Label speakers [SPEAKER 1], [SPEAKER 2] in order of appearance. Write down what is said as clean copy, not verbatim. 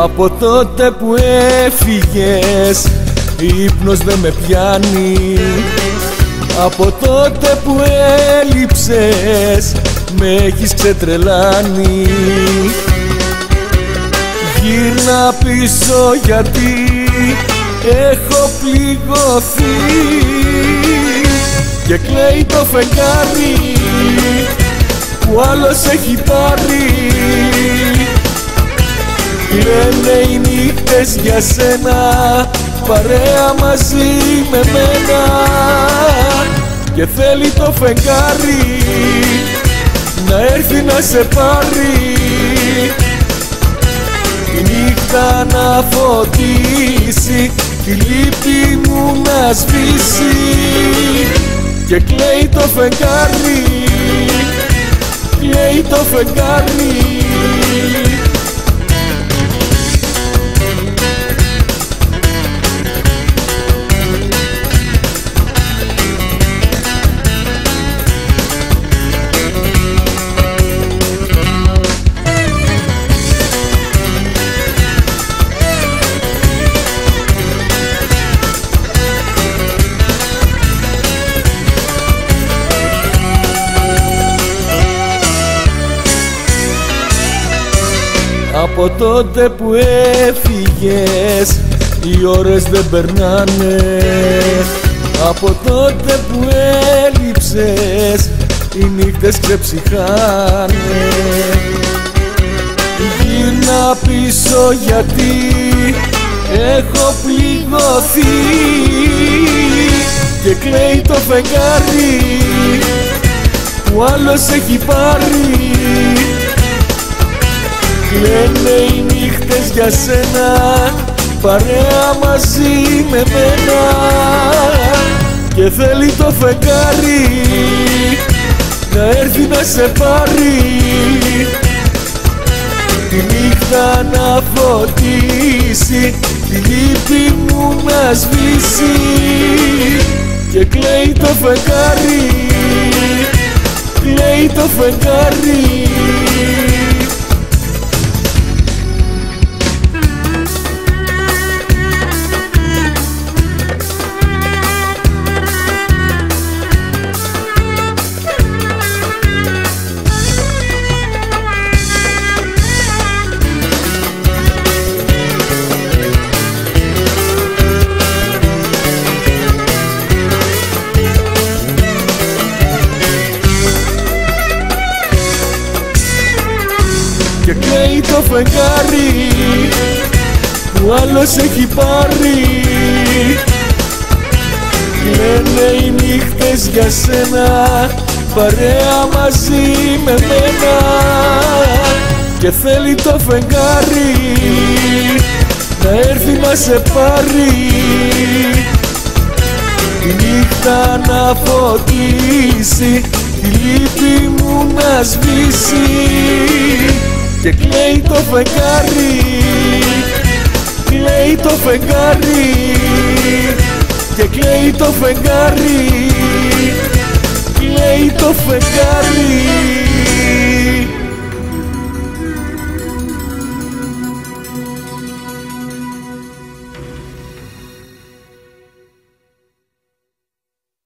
[SPEAKER 1] Από τότε που έφυγες ύπνος δεν με πιάνει. Από τότε που έλειψες με έχεις ξετρελάνει. Γύρνα πίσω γιατί έχω πληγωθεί και κλαίει το φεγγάρι που άλλος έχει πάρει. Κλαίνε οι νύχτες για σένα, παρέα μαζί με μένα, και θέλει το φεγγάρι να έρθει να σε πάρει. Τη νύχτα να φωτίσει, τη λύπη μου να σβήσει, και κλαίει το φεγγάρι, κλαίει το φεγγάρι. Από τότε που έφυγες οι ώρες δεν περνάνε. Από τότε που έλειψες οι νύχτες ξεψυχάνε. Γύρνα πίσω γιατί έχω πληγωθεί και κλαίει το φεγγάρι που άλλος έχει πάρει. Κλαίνε οι νύχτες για σένα, παρέα μαζί με μένα, και θέλει το φεγγάρι να έρθει να σε πάρει. Τη νύχτα να φωτίσει, τη λύπη μου να σβήσει, και κλαίει το φεγγάρι, κλαίει το φεγγάρι. Και κλαίει το φεγγάρι που άλλος έχει πάρει. Κλαίνε οι νύχτες για σένα, παρέα μαζί με μένα, και θέλει το φεγγάρι να έρθει να σε πάρει. Τη νύχτα να φωτίσει, τη λύπη μου να σβήσει, και κλαίει το φεγγάρι, κλαίει το φεγγάρι, και κλαίει το φεγγάρι, κλαίει το φεγγάρι.